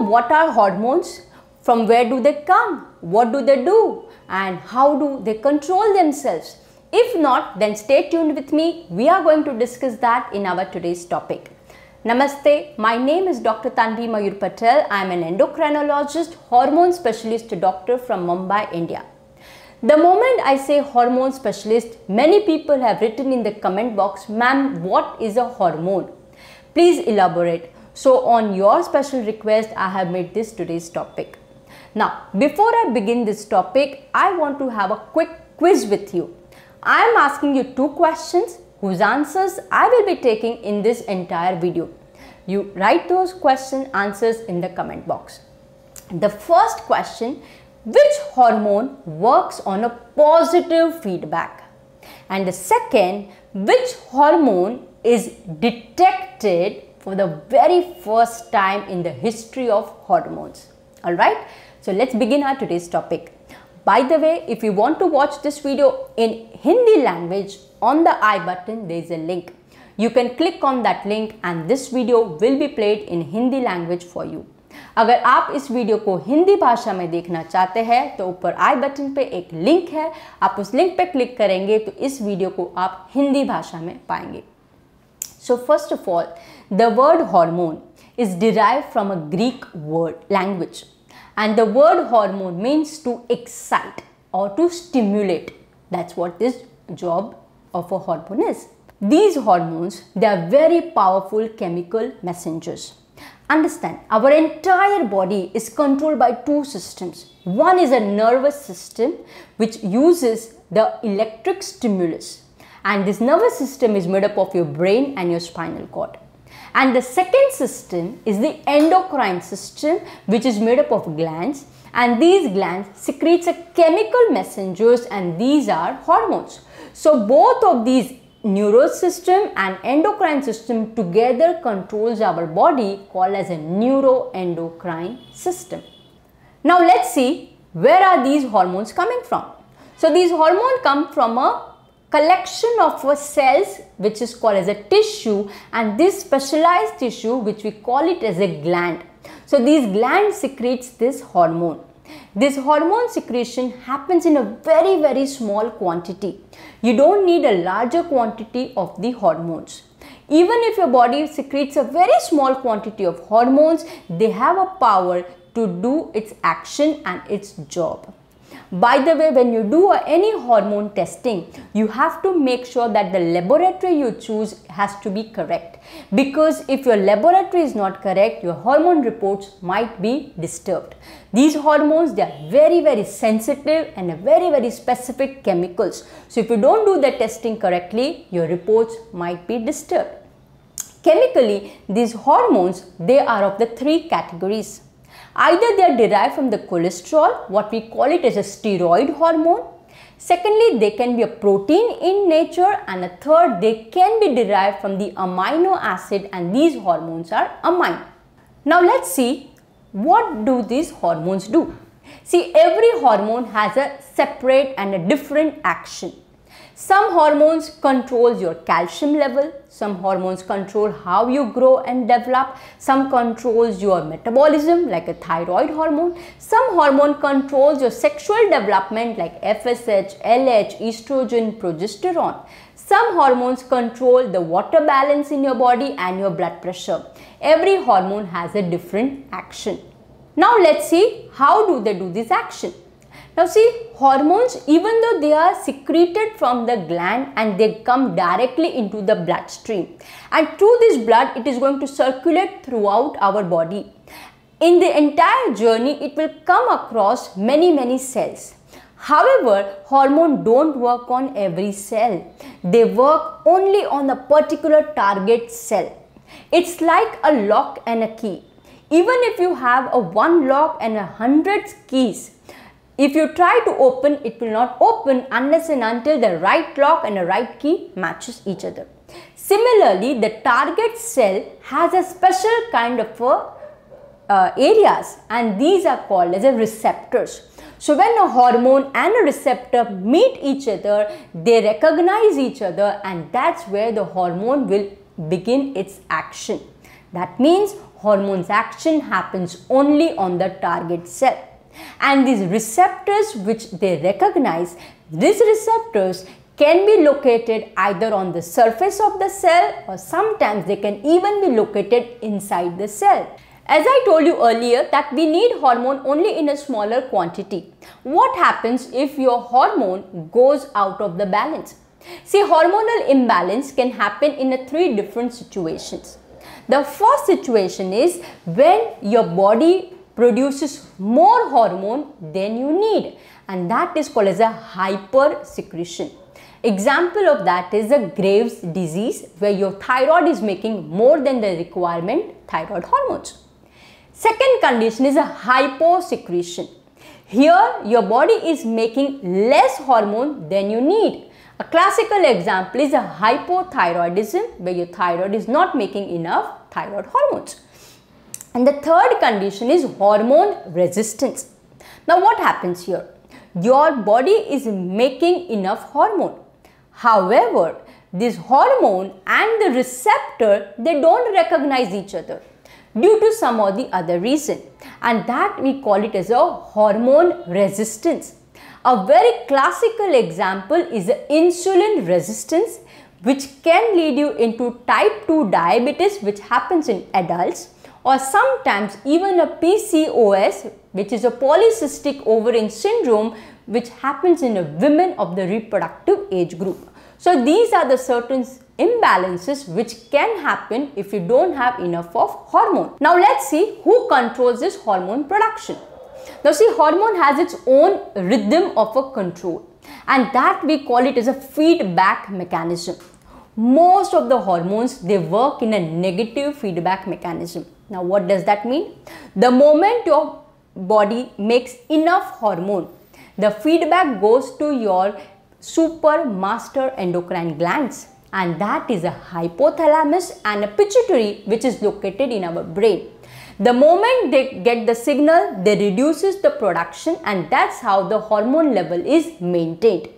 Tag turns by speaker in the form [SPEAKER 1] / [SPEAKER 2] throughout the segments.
[SPEAKER 1] what are hormones? From where do they come? What do they do? And how do they control themselves? If not, then stay tuned with me. We are going to discuss that in our today's topic. Namaste, my name is Dr. Tanvi Mayur Patel. I am an endocrinologist, hormone specialist doctor from Mumbai, India. The moment I say hormone specialist, many people have written in the comment box, ma'am, what is a hormone? Please elaborate. So on your special request, I have made this today's topic. Now, before I begin this topic, I want to have a quick quiz with you. I am asking you two questions whose answers I will be taking in this entire video. You write those question answers in the comment box. The first question, which hormone works on a positive feedback? And the second, which hormone is detected for the very first time in the history of hormones? Alright, so let's begin our today's topic. By the way, if you want to watch this video in Hindi language, on the I button there is a link. You can click on that link and this video will be played in Hindi language for you. अगर आप इस video को हिंदी भाषा में देखना चाहते हैं तो ऊपर आई बटन पे एक लिंक है, आप उस लिंक पे क्लिक करेंगे तो इस वीडियो को आप हिंदी भाषा में पाएंगे. So first of all, the word hormone is derived from a Greek word language. And the word hormone means to excite or to stimulate. That's what this job of a hormone is. These hormones, they are very powerful chemical messengers. Understand, our entire body is controlled by two systems. One is a nervous system which uses the electric stimulus. And this nervous system is made up of your brain and your spinal cord. And the second system is the endocrine system, which is made up of glands, and these glands secretes a chemical messengers and these are hormones. So both of these nervous system and endocrine system together controls our body, called as a neuroendocrine system. Now let's see, where are these hormones coming from? So these hormones come from a collection of cells which is called as a tissue, and this specialized tissue which we call it as a gland. So these glands secretes this hormone. This hormone secretion happens in a very small quantity. You don't need a larger quantity of the hormones. Even if your body secretes a very small quantity of hormones, they have a power to do its action and its job. By the way, when you do any hormone testing, you have to make sure that the laboratory you choose has to be correct. Because if your laboratory is not correct, your hormone reports might be disturbed. These hormones, they are very sensitive and very specific chemicals. So if you don't do the testing correctly, your reports might be disturbed. Chemically, these hormones, they are of the three categories. Either they are derived from the cholesterol, what we call it as a steroid hormone. Secondly, they can be a protein in nature, and a third, they can be derived from the amino acid, and these hormones are amine. Now let's see, what do these hormones do? See, every hormone has a separate and a different action. Some hormones control your calcium level, some hormones control how you grow and develop, some controls your metabolism like a thyroid hormone, some hormone controls your sexual development like FSH, LH, estrogen, progesterone. Some hormones control the water balance in your body and your blood pressure. Every hormone has a different action. Now let's see, how do they do this action? Now see, hormones, even though they are secreted from the gland and they come directly into the bloodstream, and through this blood it is going to circulate throughout our body. In the entire journey, it will come across many cells. However, hormones don't work on every cell. They work only on a particular target cell. It's like a lock and a key. Even if you have a one lock and 100 keys, if you try to open, it will not open unless and until the right lock and the right key matches each other. Similarly, the target cell has a special kind of areas, and these are called as a receptors. So when a hormone and a receptor meet each other, they recognize each other, and that's where the hormone will begin its action. That means hormone's action happens only on the target cell. And these receptors which they recognize, these receptors can be located either on the surface of the cell, or sometimes they can even be located inside the cell. As I told you earlier that we need hormone only in a smaller quantity. What happens if your hormone goes out of the balance? See, hormonal imbalance can happen in three different situations. The first situation is when your body produces more hormone than you need, and that is called as a hypersecretion. Example of that is a Graves' disease, where your thyroid is making more than the requirement thyroid hormones. Second condition is a hyposecretion. Here your body is making less hormone than you need. A classical example is a hypothyroidism, where your thyroid is not making enough thyroid hormones. And the third condition is hormone resistance. Now what happens here? Your body is making enough hormone. However, this hormone and the receptor, they don't recognize each other due to some or the other reason, and that we call it as a hormone resistance. A very classical example is the insulin resistance, which can lead you into type 2 diabetes, which happens in adults, or sometimes even a PCOS, which is a polycystic ovarian syndrome, which happens in women of the reproductive age group. So these are the certain imbalances which can happen if you don't have enough of hormone. Now let's see who controls this hormone production. Now see, hormone has its own rhythm of a control, and that we call it as a feedback mechanism. Most of the hormones, they work in a negative feedback mechanism. Now what does that mean? The moment your body makes enough hormone, the feedback goes to your super master endocrine glands, and that is a hypothalamus and a pituitary, which is located in our brain. The moment they get the signal, they reduces the production, and that's how the hormone level is maintained.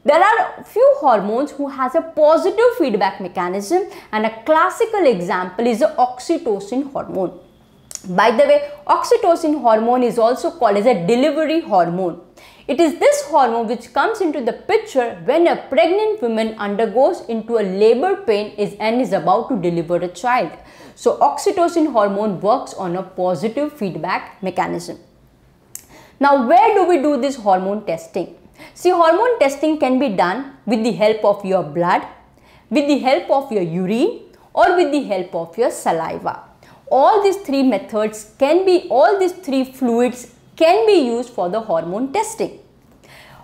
[SPEAKER 1] There are few hormones who has a positive feedback mechanism, and a classical example is the oxytocin hormone. By the way, oxytocin hormone is also called as a delivery hormone. It is this hormone which comes into the picture when a pregnant woman undergoes into a labor pain and is about to deliver a child. So oxytocin hormone works on a positive feedback mechanism. Now where do we do this hormone testing? See, hormone testing can be done with the help of your blood, with the help of your urine, or with the help of your saliva. All these three methods can be, all these three fluids can be used for the hormone testing.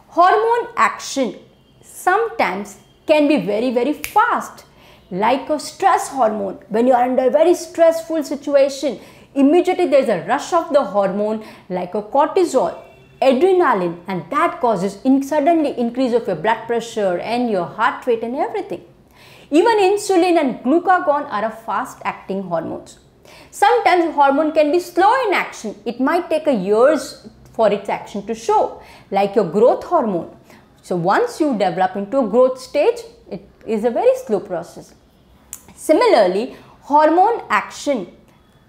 [SPEAKER 1] Hormone action sometimes can be very fast, like a stress hormone. When you are under a very stressful situation, immediately there is a rush of the hormone like a cortisol, adrenaline, and that causes suddenly increase of your blood pressure and your heart rate and everything. Even insulin and glucagon are a fast acting hormones. Sometimes hormone can be slow in action. It might take years for its action to show, like your growth hormone. So once you develop into a growth stage, it is a very slow process. Similarly, hormone action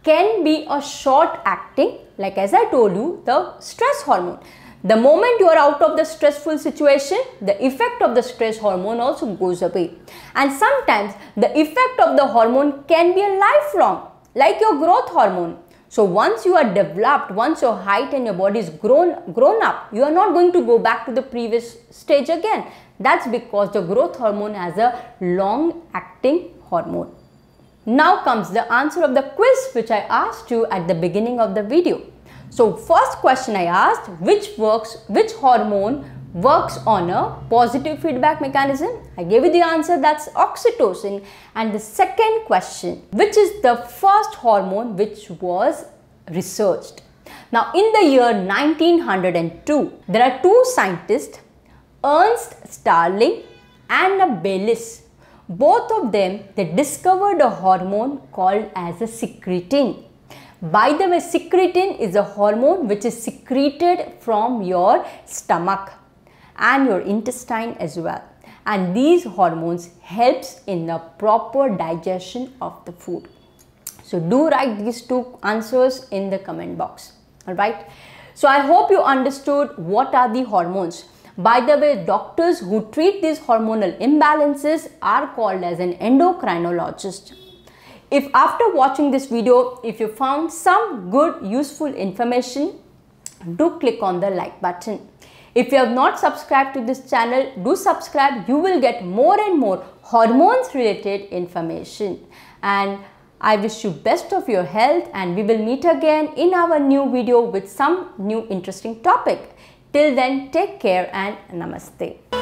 [SPEAKER 1] can be a short acting, like as I told you, the stress hormone. The moment you are out of the stressful situation, the effect of the stress hormone also goes away. And sometimes the effect of the hormone can be a lifelong, like your growth hormone. So once you are developed, once your height and your body is grown up, you are not going to go back to the previous stage again. That's because the growth hormone has a long acting hormone. Now comes the answer of the quiz which I asked you at the beginning of the video. So first question I asked, which hormone works on a positive feedback mechanism? I gave you the answer, that's oxytocin. And the second question, which is the first hormone which was researched? Now in the year 1902, there are two scientists, Ernst Starling and Bayliss. Both of them, they discovered a hormone called as a secretin. By the way, secretin is a hormone which is secreted from your stomach and your intestine as well, and these hormones helps in the proper digestion of the food. So do write these two answers in the comment box. Alright. So I hope you understood what are the hormones. By the way, doctors who treat these hormonal imbalances are called as an endocrinologist. If after watching this video, if you found some good useful information, do click on the like button. If you have not subscribed to this channel, do subscribe. You will get more and more hormones related information. And I wish you best of your health, and we will meet again in our new video with some new interesting topic. Till then, take care and namaste.